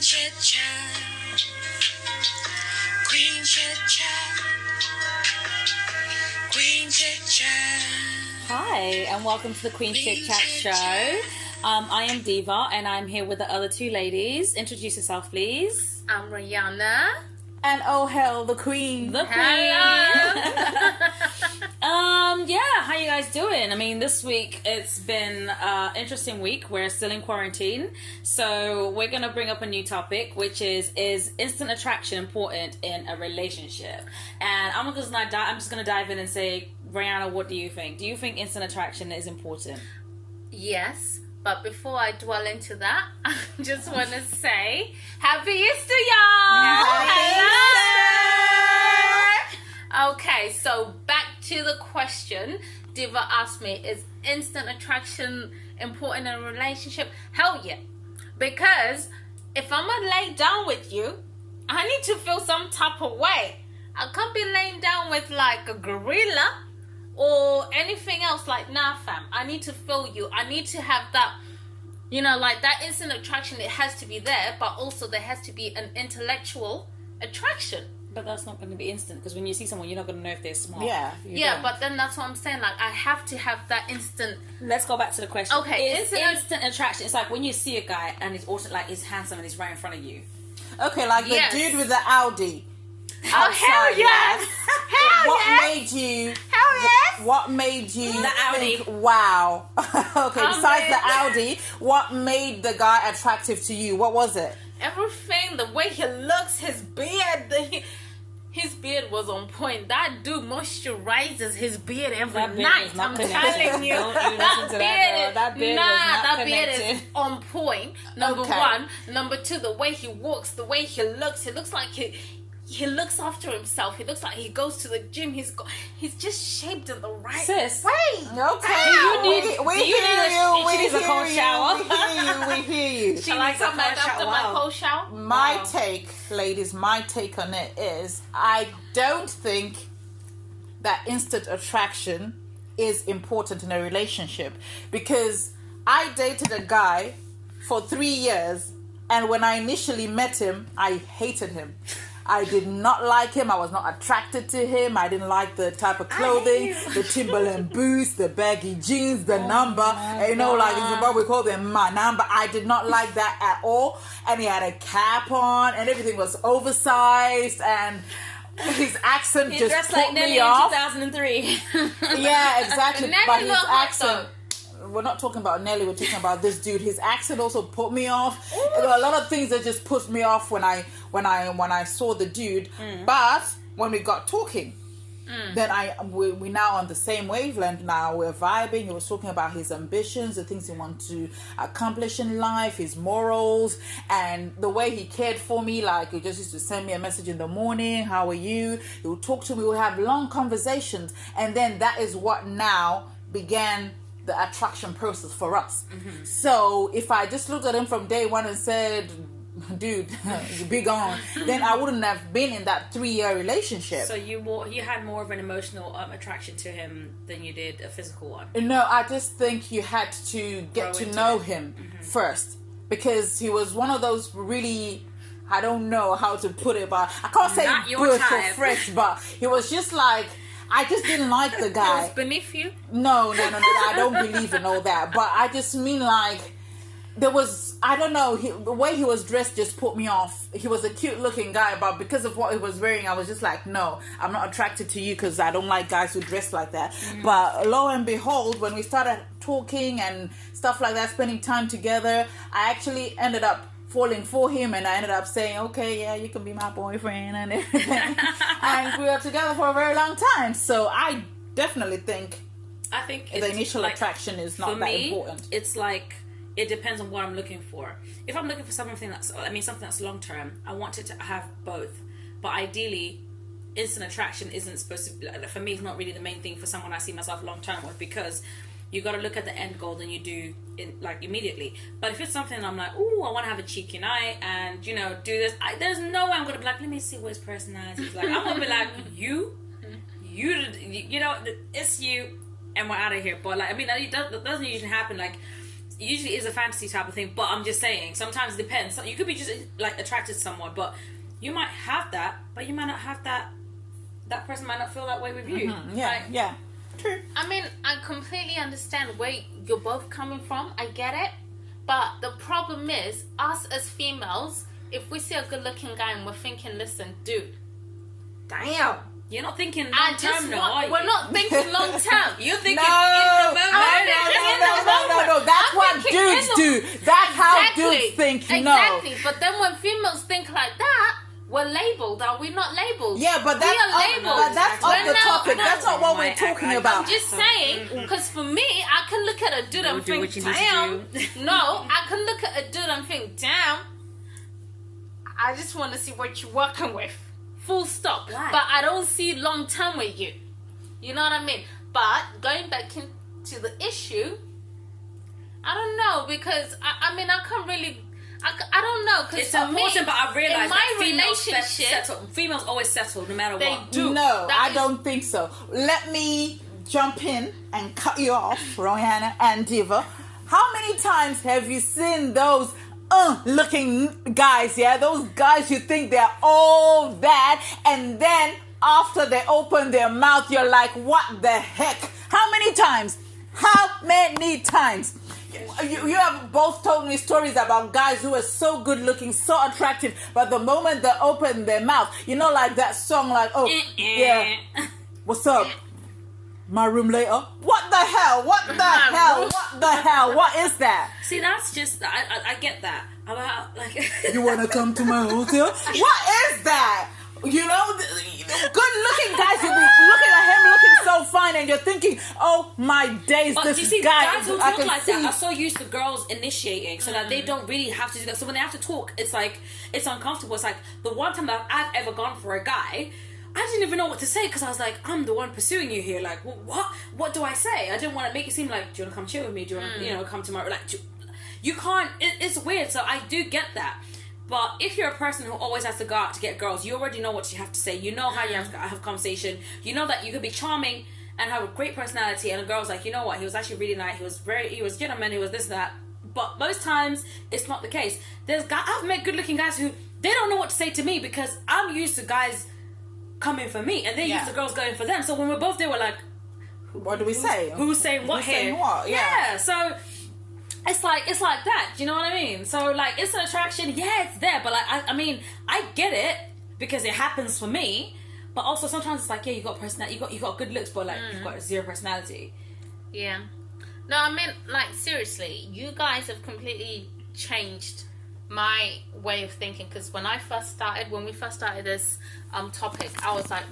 Chitchat, Queen Chitchat, Queen Chitchat. Hi, and welcome to the Queen Chitchat show. I am Diva, and I'm here with the other two ladies. Introduce yourself, please. I'm Rihanna. And oh hell, the Queen. The Queen. How you guys doing? I mean, this week it's been an interesting week. We're still in quarantine, so we're gonna bring up a new topic, which is instant attraction important in a relationship? And I'm just gonna dive in and say, Rihanna, what do you think? Do you think instant attraction is important? Yes, but before I dwell into that, I just want to say Happy Easter, y'all! Hello! Okay, so back to the question. Diva asked me, is instant attraction important in a relationship? Hell yeah. Because if I'm going to lay down with you, I need to feel some type of way. I can't be laying down with like a gorilla or anything else. Like, nah, fam, I need to feel you. I need to have that, like that instant attraction. It has to be there, but also there has to be an intellectual attraction. But that's not going to be instant, because when you see someone, you're not going to know if they're smart. Yeah, but then that's what I'm saying. Like, I have to have that instant. Let's go back to the question. Okay, instant attraction. It's like when you see a guy and he's also like he's handsome and he's right in front of you. Okay, like the dude with the Audi. Oh, hell yes! What made you The Audi. think, wow. Okay, besides the Audi, what made the guy attractive to you? What was it? Everything, the way he looks, his beard, his beard was on point. That dude moisturizes his beard every night. I'm telling you, that beard is on point. Number one. Number two, the way he walks, the way he looks like he looks after himself. He looks like he goes to the gym. He's just shaped in the right way. Okay. We hear you. She likes a after my cold shower. My take, ladies, my take on it is I don't think that instant attraction is important in a relationship, because I dated a guy for 3 years, and when I initially met him, I hated him. I did not like him. I was not attracted to him. I didn't like the type of clothing, the Timberland boots, the baggy jeans, the number. Like in Zimbabwe we call them my number. I did not like that at all. And he had a cap on, and everything was oversized, and his accent he just dressed put like me off. 2003. Yeah, exactly. But his accent. Though. We're not talking about Nelly, we're talking about this dude. His accent also put me off. There were a lot of things that just put me off when I saw the dude. But when we got talking, then we now on the same wavelength now. We're vibing. He was talking about his ambitions, the things he wants to accomplish in life, his morals, and the way he cared for me. Like, he just used to send me a message in the morning, how are you? He would talk to me, we would have long conversations. And then that is what now began the attraction process for us. So if I just looked at him from day one and said, dude, be gone, then I wouldn't have been in that 3-year relationship. So you had more of an emotional attraction to him than you did a physical one? No, I just think you had to get to know him first, because he was one of those really, I don't know how to put it, but I can't say good or fresh, but he was just like, I just didn't like the guy. It was beneath you? No, I don't believe in all that. But I just mean like, there was, I don't know, the way he was dressed just put me off. He was a cute looking guy, but because of what he was wearing, I was just like, no, I'm not attracted to you, because I don't like guys who dress like that. But lo and behold, when we started talking and stuff like that, spending time together, I actually ended up falling for him, and I ended up saying, okay, yeah, you can be my boyfriend and everything. And we were together for a very long time. So I definitely think the initial attraction is not that important. It's like, it depends on what I'm looking for. If I'm looking for something that's long term, I want it to have both. But ideally, instant attraction isn't supposed to be, for me, it's not really the main thing for someone I see myself long term with, because you got to look at the end goal than you do immediately. But if it's something I'm like, ooh, I want to have a cheeky night and do this, there's no way I'm gonna be like, let me see what his personality is like. I'm gonna be like, it's you, and we're out of here. But like, I mean, that doesn't usually happen. Like, usually is a fantasy type of thing, but I'm just saying, sometimes it depends. So you could be just like attracted to someone, but you might have that, but you might not have that. That person might not feel that way with you. Yeah, Like, yeah. True. I mean, I completely understand where you're both coming from. I get it. But the problem is, us as females, if we see a good-looking guy and we're thinking, listen, dude, damn. You're not thinking long term, no, are you? We're not thinking long term. You're thinking No, in the moment. no. That's what thinking dudes in do. That's how dudes think. Exactly. But then when females think like that, we're labeled. Are we not labeled? Yeah, but that's we are off, labeled. but that's off We're the not- topic. no. That's not what we're talking about. I'm just saying, because for me, I can look at a dude and do think, what you need to damn. do. No, I can look at a dude and think, damn. I just want to see what you're working with. Full stop. Why? But I don't see long term with you. You know what I mean? But going back into the issue, I don't know, because I mean, I can't really. I don't know, because It's important, but I realize in my that females relationship, females always settle no matter they what. do. No, That I is- don't think so. Let me jump in and cut you off, Rohanna and Diva. How many times have you seen those looking guys, yeah? Those guys you think they're all that, and then after they open their mouth, you're like, what the heck? How many times? How many times? You have both told me stories about guys who are so good looking, so attractive, but the moment they open their mouth, you know, like that song, like, oh, yeah, what's up? My room later. What the hell? What the hell? What the hell? What is that? See, that's just I get that about like. You want to come to my hotel? What is that? You know, good-looking guys, you'll be looking at him looking so fine, and you're thinking, oh my days, But this you see, guy, guys who I talk can like see. that are so used to girls initiating, so that they don't really have to do that. So when they have to talk, it's like, it's uncomfortable. It's like, the one time that I've ever gone for a guy, I didn't even know what to say, because I was like, I'm the one pursuing you here. Like, what do I say? I didn't want to make it seem like, do you want to come chill with me? Do you want to, come to my, like, you can't, it's weird. So I do get that. But if you're a person who always has to go out to get girls, you already know what you have to say. You know how you have to have conversation. You know that you could be charming and have a great personality, and a girl's like, you know what, he was actually really nice. He was gentleman. He was this and that. But most times it's not the case. I've met good-looking guys who they don't know what to say to me, because I'm used to guys coming for me, and they're used to girls going for them. So when we're both there, we're like, what do we say? Who's saying what Who's here? saying what? Yeah. So it's like that. Do you know what I mean? So like, it's an attraction. Yeah, it's there. But like, I mean, I get it because it happens for me. But also sometimes it's like, yeah, you got personality. You got good looks, but like you've got zero personality. Yeah. No, I mean, like, seriously, you guys have completely changed my way of thinking, because when we first started this topic, I was like,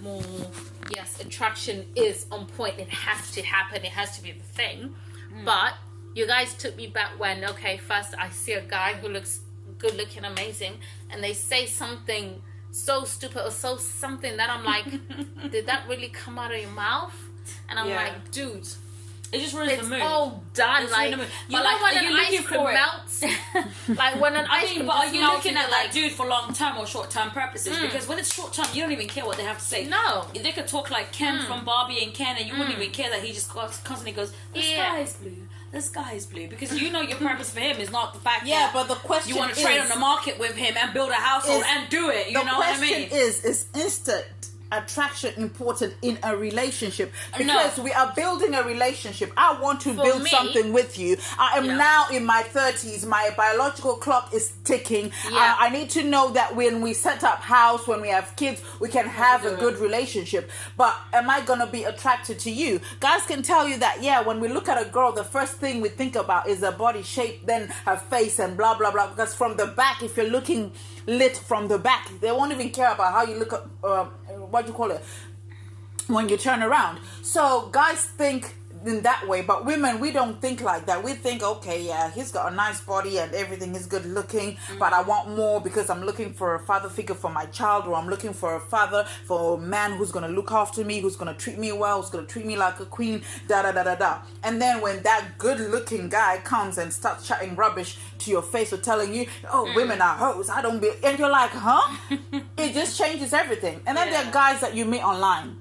yes, attraction is on point. It has to happen. It has to be the thing. But you guys took me back when, okay, first I see a guy who looks good looking, amazing, and they say something so stupid or so something that I'm like, did that really come out of your mouth? And I'm like, dude, it just ruins it's the mood. all done. It's Like, ruining the mood. you But, know like, when are an you looking ice cream for it? melts? Like when an ice cream But are just you melts looking and at you're that dude for long term or short term purposes? Because when it's short term, you don't even care what they have to say. No. They could talk like Ken from Barbie and Ken, and you wouldn't even care that he just constantly goes, the sky is blue. The sky is blue, because you know your purpose for him is not the fact that but the question you want to trade on the market with him and build a household and do it. You know what I mean? The question is instant attraction important in a relationship? Because we are building a relationship. I want to build something with you. I am now in my 30s. My biological clock is ticking. I need to know that when we set up house, when we have kids, we can have a good relationship. But am I going to be attracted to you? Guys can tell you that, when we look at a girl, the first thing we think about is her body shape, then her face and blah, blah, blah. Because from the back, if you're looking lit from the back, they won't even care about how you look at, what do you call it, when you turn around. So guys think in that way, but women, we don't think like that. We think, okay, he's got a nice body and everything is good looking, but I want more because I'm looking for a father figure for my child, or I'm looking for a father, for a man who's going to look after me, who's going to treat me well, who's going to treat me like a queen, And then when that good looking guy comes and starts chatting rubbish to your face or telling you, women are hoes, and you're like, huh? It just changes everything. And then there are guys that you meet online.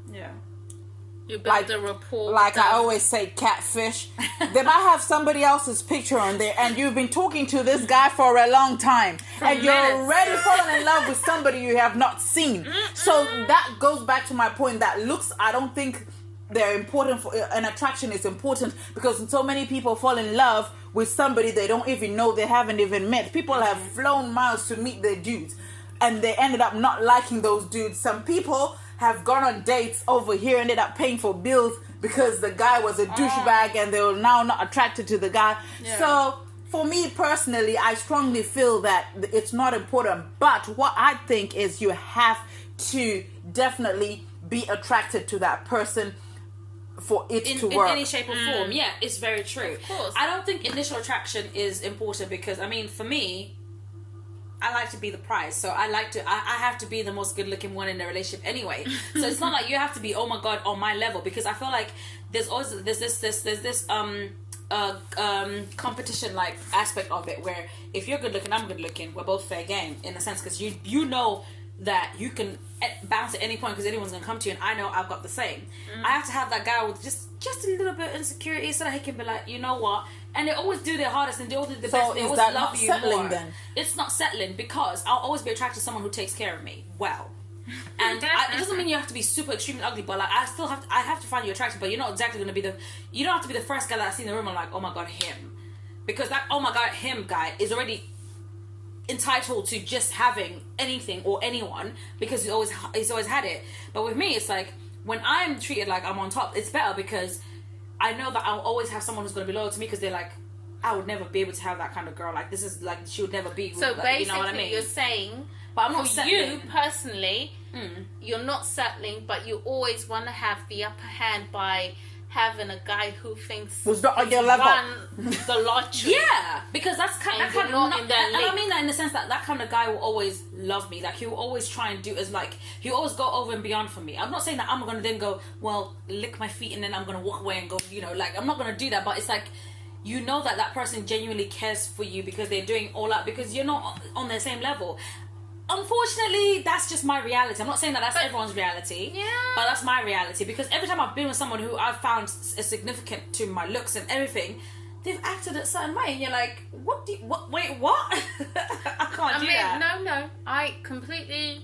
You build a rapport. Like I always say, catfish. They might have somebody else's picture on there, and you've been talking to this guy for a long time, and you're already falling in love with somebody you have not seen. So that goes back to my point that looks, I don't think they're important for an attraction is important, because so many people fall in love with somebody they don't even know, they haven't even met. People have flown miles to meet their dudes, and they ended up not liking those dudes. Some people have gone on dates over here, ended up paying for bills because the guy was a douchebag, and they were now not attracted to the guy. So for me personally, I strongly feel that it's not important. But what I think is you have to definitely be attracted to that person for it to work. In any shape or form. Yeah, it's very true. Of course. I don't think initial attraction is important, because I mean, for me, I like to be the prize, so I have to be the most good looking one in the relationship anyway. So it's not like you have to be, oh my god, on my level, because I feel like there's this competition like aspect of it, where if you're good looking, I'm good looking, we're both fair game in a sense, because you know that you can bounce at any point because anyone's gonna come to you, and I know I've got the same. I have to have that guy with just a little bit of insecurity, so that he can be like, you know what, and they always do their hardest and they always do the best. They always love you more. Then it's not settling, because I'll always be attracted to someone who takes care of me well. And it doesn't mean you have to be super extremely ugly, but like I have to find you attractive, but you're not exactly going to be you don't have to be the first guy that I see in the room. I'm like, oh my god, him, because that oh my god, him guy is already entitled to just having anything or anyone, because he's always had it. But with me, it's like, when I'm treated like I'm on top, it's better, because I know that I'll always have someone who's going to be loyal to me, because they're like, I would never be able to have that kind of girl. Like, this is like, she would never be. So like, basically, you know what I mean? You're saying, but I'm not for settling. you personally, you're not settling, but you always want to have the upper hand by having a guy who thinks who's not on your level, won the lottery. Yeah, because that's kind of not in that and I mean that in the sense that kind of guy will always love me. Like, he will always try and do as like, he'll always go over and beyond for me. I'm not saying that I'm gonna then go, well, lick my feet and then I'm gonna walk away and go, you know, like, I'm not gonna do that. But it's like, you know that person genuinely cares for you, because they're doing all out, because you're not on their same level. Unfortunately, that's just my reality. I'm not saying that that's everyone's reality, but that's my reality, because every time I've been with someone who I've found is significant to my looks and everything, they've acted a certain way, and you're like, wait, what? I can't do that. No, I completely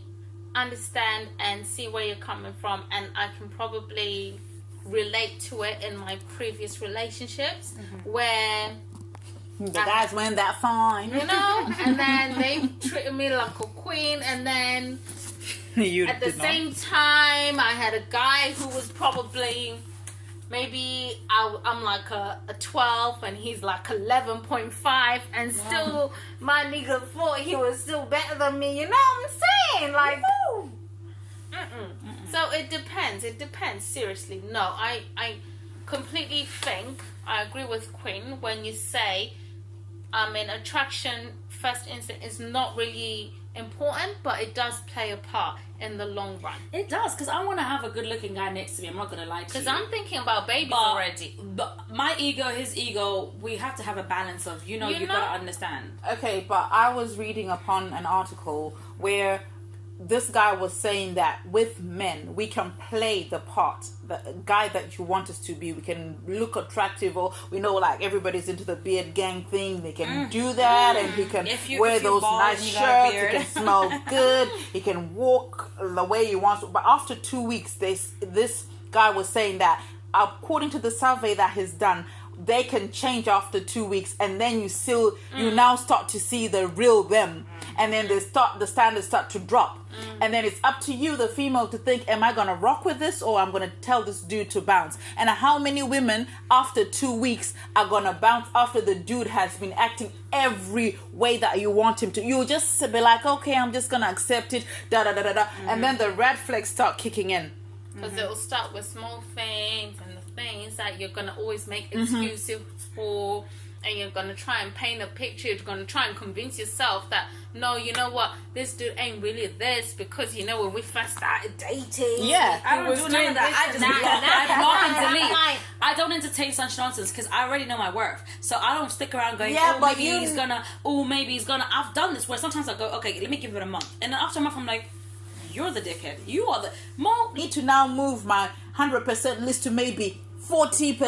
understand and see where you're coming from, and I can probably relate to it in my previous relationships, where the guys weren't that fine, you know, and then they treated me like a queen, and then at the same time I had a guy who was probably, maybe I'm like a 12 and he's like 11.5, and still my nigga thought he was still better than me, you know what I'm saying? Like, so it depends, seriously. No, I completely think I agree with Quinn when you say, attraction first instinct is not really important, but it does play a part in the long run. It does, because I want to have a good looking guy next to me. I'm not going to lie to you. Because I'm thinking about babies already. But my ego, his ego, we have to have a balance of, you've got to understand. Okay, but I was reading upon an article where this guy was saying that with men, we can play the part, the guy that you want us to be. We can look attractive, or we know, like, everybody's into the beard gang thing. They can do that, and he can wear those nice shirts. He can smell good. He can walk the way he wants. But after 2 weeks, this guy was saying that, according to the survey that he's done, they can change after 2 weeks, and then you now start to see the real them, and then the standards start to drop, and then it's up to you, the female, to think, am I gonna rock with this, or I'm gonna tell this dude to bounce? And how many women after 2 weeks are gonna bounce after the dude has been acting every way that you want him to? You'll just be like, okay, I'm just gonna accept it, and then the red flags start kicking in. Because it will start with small things, and the things that you're going to always make excuses for, and you're going to try and paint a picture. You're going to try and convince yourself that, no, you know what, this dude ain't really this, because, when we first started dating, I don't do none of that. I just block and delete. I don't entertain such nonsense, because I already know my worth. So I don't stick around going, maybe he's gonna. I've done this where sometimes I go, okay, let me give it a month, and then after a month I'm like, you're the dickhead. You are the Mo. Need to now move my 100% list to maybe 40%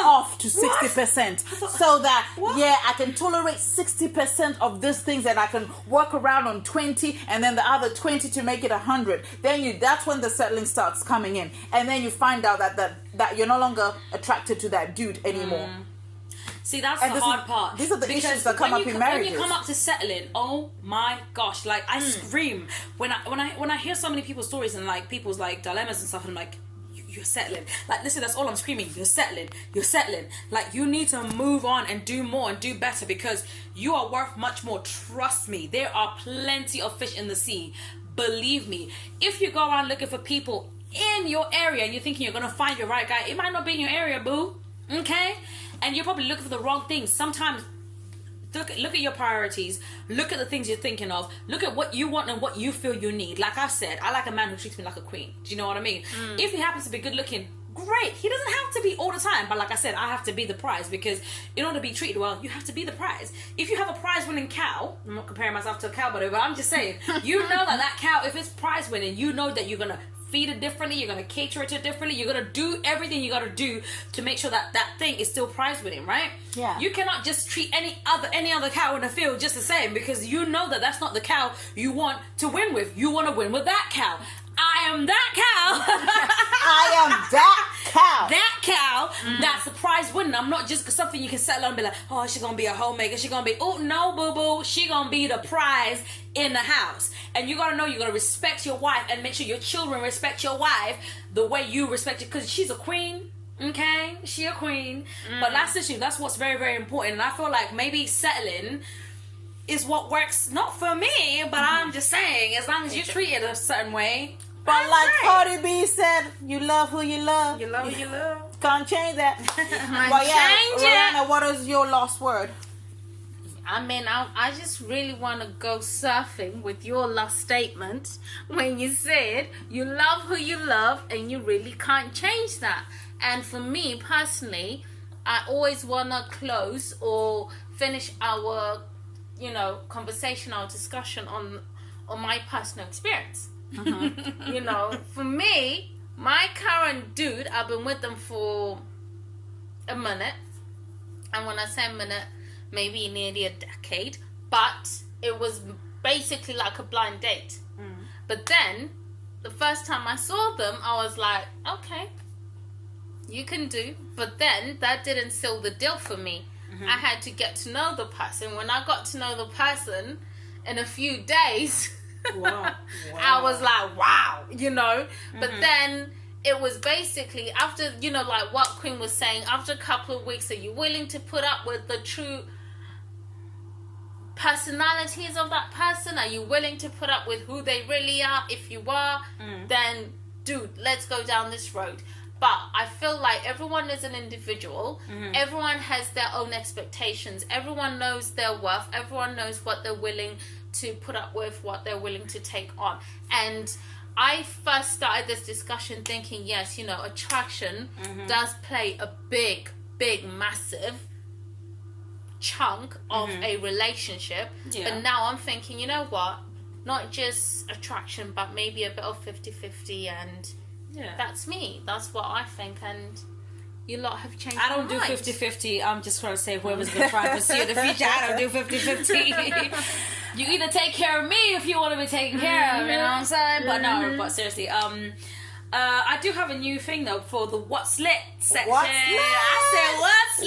off to 60%, so that I can tolerate 60% of these things, and I can work around on 20, and then the other 20 to make it 100. Then that's when the settling starts coming in, and then you find out that you're no longer attracted to that dude anymore. See, that's the hard part. These are the issues that come up in marriages. When you come up to settling, oh my gosh, like I scream when I hear so many people's stories and like people's like dilemmas and stuff, and I'm like, you're settling. Like, listen, that's all I'm screaming. You're settling. Like, you need to move on and do more and do better, because you are worth much more. Trust me. There are plenty of fish in the sea. Believe me. If you go around looking for people in your area and you're thinking you're going to find your right guy, it might not be in your area, boo. Okay? And you're probably looking for the wrong things. Sometimes look at your priorities. Look at the things you're thinking of. Look at what you want and what you feel you need. Like I said, I like a man who treats me like a queen. Do you know what I mean? If he happens to be good looking, great. He doesn't have to be all the time. But like I said, I have to be the prize, because in order to be treated well, you have to be the prize. If you have a prize winning cow, I'm not comparing myself to a cow, but I'm just saying, you know that cow, if it's prize winning, you know that you're going to feed it differently, you're going to cater it to it differently, you're going to do everything you got to do to make sure that thing is still prize winning, right? Yeah. You cannot just treat any other cow in the field just the same, because you know that's not the cow you want to win with. You want to win with that cow. I am that cow. I am that cow. That cow, that's the prize winning. I'm not just something you can settle on and be like, oh, she's going to be a homemaker. She's going to be, oh, no, boo-boo. She going to be the prize in the house. And you got to know you're going to respect your wife, and make sure your children respect your wife the way you respect it, because she's a queen. Okay? She a queen. But that's issue. That's what's very, very important. And I feel like maybe settling is what works, not for me, but I'm just saying, as long as you treat it a certain way. But like Cardi B said, you love who you love. You love who you love. Can't change that. But Rihanna, what is your last word? I mean, I just really want to go surfing with your last statement when you said you love who you love and you really can't change that. And for me personally, I always want to close or finish our, conversation, our discussion on my personal experience. For me, my current dude, I've been with them for a minute. And when I say a minute, maybe nearly a decade, but it was basically like a blind date. But then the first time I saw them, I was like, okay, you can do. But then that didn't seal the deal for me. I had to get to know the person. When I got to know the person in a few days, Wow. I was like, wow, But then it was basically after, like what Queen was saying, after a couple of weeks, are you willing to put up with the true personalities of that person? Are you willing to put up with who they really are? If you are, then dude, let's go down this road. But I feel like everyone is an individual. Everyone has their own expectations. Everyone knows their worth. Everyone knows what they're willing to put up with, what they're willing to take on. And I first started this discussion thinking, yes, attraction does play a big, massive chunk of a relationship. But now I'm thinking, you know what? Not just attraction, but maybe a bit of 50-50, and that's me. That's what I think, and you lot have changed I don't my do mind. 50-50. I'm just going to say whoever's going to try and pursue the future, I don't do 50-50. You either take care of me if you want to be taken care of, you know what I'm saying? But no, but seriously, I do have a new thing though for the What's Lit section. What's lit? I said, What's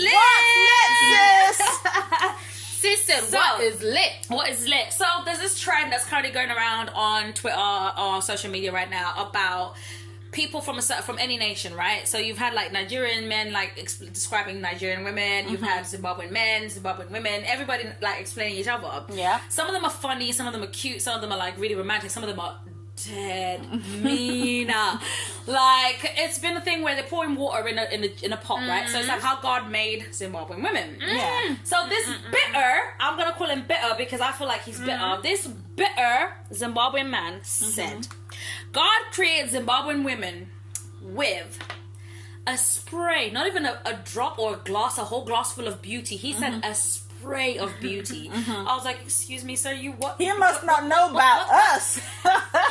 lit? Sister, what is lit? What is lit? So there's this trend that's currently going around on Twitter or social media right now about people from any nation, right? So you've had like Nigerian men describing Nigerian women. You've had Zimbabwean men, Zimbabwean women. Everybody like explaining each other. Yeah. Some of them are funny. Some of them are cute. Some of them are like really romantic. Some of them are dead meaner. Like it's been a thing where they're pouring water in a pot, right? So it's like how God made Zimbabwean women. Yeah. So this bitter, I'm gonna call him bitter because I feel like he's bitter. This bitter Zimbabwean man said, God created Zimbabwean women with a spray, not even a drop or a whole glass full of beauty. He said a spray spray of beauty. I was like, excuse me, sir, you what? He must not know about us.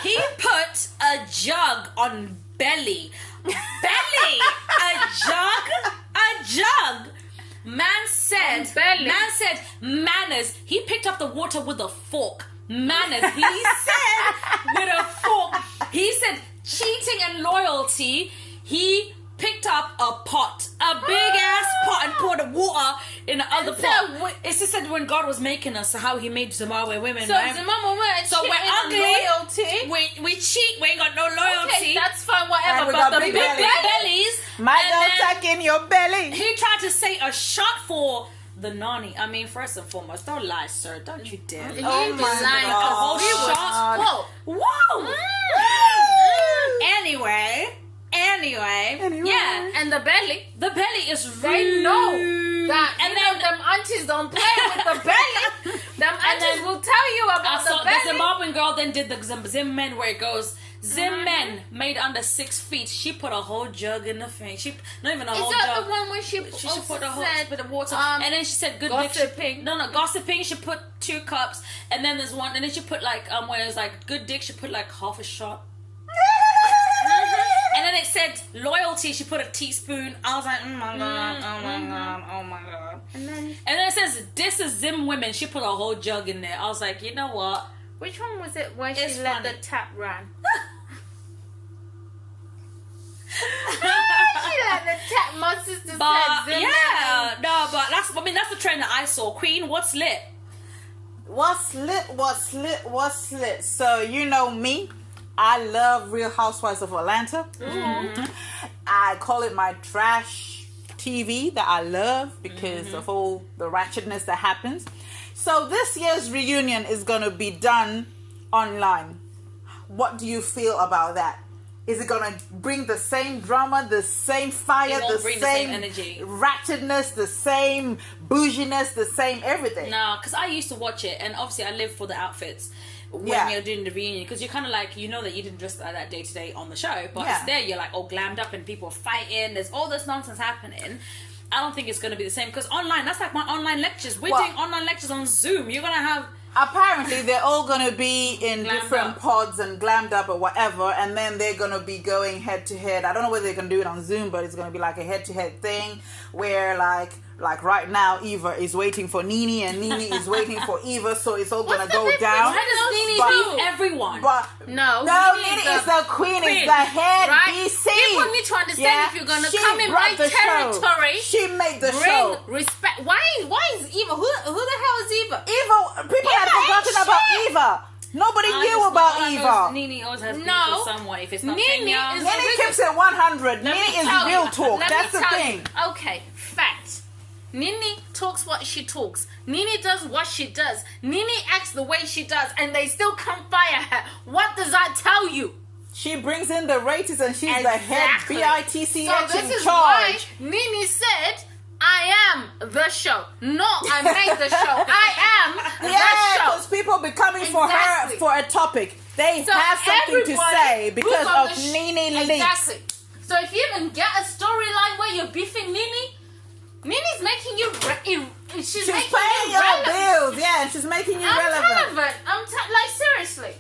He put a jug on belly. Belly! A jug! Man said manners. He picked up the water with a fork. Manners. He said with a fork. He said cheating and loyalty. He picked up a pot, a big ass pot, and poured the water in the other pot. It's just said when God was making us, so how He made Zimbabwe women. So right? Zimbabwe women, So we're ugly. Loyalty. We cheat. We ain't got no loyalty. Okay, that's fine, whatever. And we But got the big big bellies. My and girl then tuck in your belly. He tried to say a shot for the nanny. I mean, first and foremost, don't lie, sir. Don't you dare. He Oh was my lying. God. A whole We shot. was- Whoa. Whoa. Anyway. Yeah. And the belly. The belly is They rude. know that, And you then know, them aunties don't play with the belly. Them aunties then will tell you I about saw the the belly. Zimbabwean girl then did the Zim men where it goes Zim men made under 6 feet. She put a whole jug in the thing. She not even a Is whole that jug. the one where she She put a whole said, bit of water, and then she said good gossiping? dick. No, gossiping. She put 2 cups, and then there's one, and then she put like when it was like good dick. She put like half a shot. And then it said loyalty. She put a teaspoon. I was like, oh my god, oh my god, oh my god. And then And then it says this is Zim women. She put a whole jug in there. I was like, you know what? which one was it where It's she let funny. the tap run? She let the tap. My sister But said Zim yeah, no, but that's the trend that I saw. Queen, what's lit? What's lit? So you know me. I love Real Housewives of Atlanta. I call it my trash TV that I love because of all the ratchetness that happens. So this year's reunion is going to be done online. What do you feel about that? Is it going to bring the same drama, the same fire, It won't the bring same the same energy. ratchetness, the same bouginess, the same everything? No, because I used to watch it, and obviously I live for the outfits when Yeah. you're doing the reunion, because you're kind of like, you know that you didn't dress like that day to day on the show, but Yeah. it's there, you're like all glammed up and people are fighting, there's all this nonsense happening. I don't think it's going to be the same, because online, that's like my online lectures. We're Well- doing online lectures on Zoom. You're going to have... Apparently, they're all going to be in Glammed different up. pods and glammed up or whatever, and then they're going to be going head to head. I don't know whether they're going to do it on Zoom, but it's going to be like a head to head thing where, like right now, Eva is waiting for Nene, and Nene is waiting for Eva, so it's all going to What's the go difference? down. Why does Nene But- do? everyone. But No, no, Nene Nene is is the queen, is the head right? BC. People need to understand if you're gonna She come in brought my the show. territory, She made the bring show. respect. Why is Eva? Who the hell is Eva? Eva, people had Eva forgotten ain't about shit. Eva. Nobody I knew just know about all I know Eva. is Nene always has beef No. with someone. If it's not Nene Kenya... is- Nene keeps it 100. Let Nene me is tell real you. talk. Let That's me the tell thing. you. Okay, fact. Nene talks what she talks. Nene does what she does. Nene acts the way she does, and they still come fire her. What does that tell you? She brings in the ratings and she's the head Exactly. BITCH So this in is charge. why Nene said, "I am the show." No, I made the show. I am Yeah, the show. because people be coming for her Exactly. for a topic. They So have something to everybody say because who's on of the Nene leaks. Exactly. So if you even get a storyline where you're beefing Nene, Nene's making you. She's making paying you your relevant. bills. Yeah, and she's making you I'm relevant. relevant. Like seriously.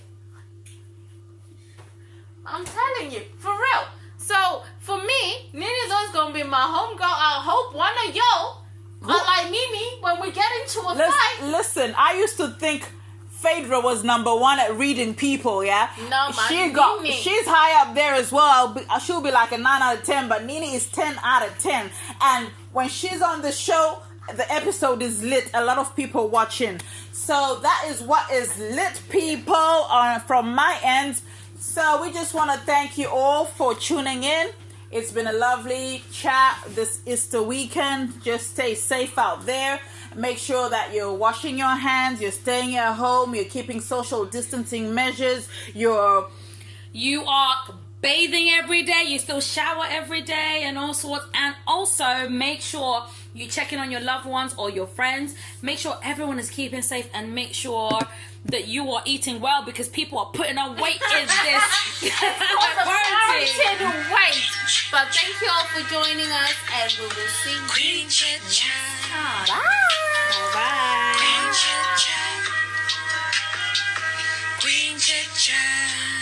I'm telling you, for real. So for me, Nene's always gonna be my homegirl. I hope one of y'all are like Nene when we get into a fight. Listen, I used to think Phaedra was number 1 at reading people, yeah? No, man, Nene. She's high up there as well. She'll be like a 9 out of 10, but Nene is 10 out of 10. And when she's on the show, the episode is lit. A lot of people watching. So that is what is lit, people, from my end. So we just want to thank you all for tuning in. It's been a lovely chat this Easter weekend. Just stay safe out there. Make sure that you're washing your hands, you're staying at home, you're keeping social distancing measures, You are bathing every day, you still shower every day and all sorts. And also make sure you check in on your loved ones or your friends. Make sure everyone is keeping safe, and make sure that you are eating well, because people are putting on weight in this quarantine. Wait. But thank you all for joining us, and we will see you Queen Chitchat. next time. Bye. Bye. Queen Chitchat. Queen Chitchat.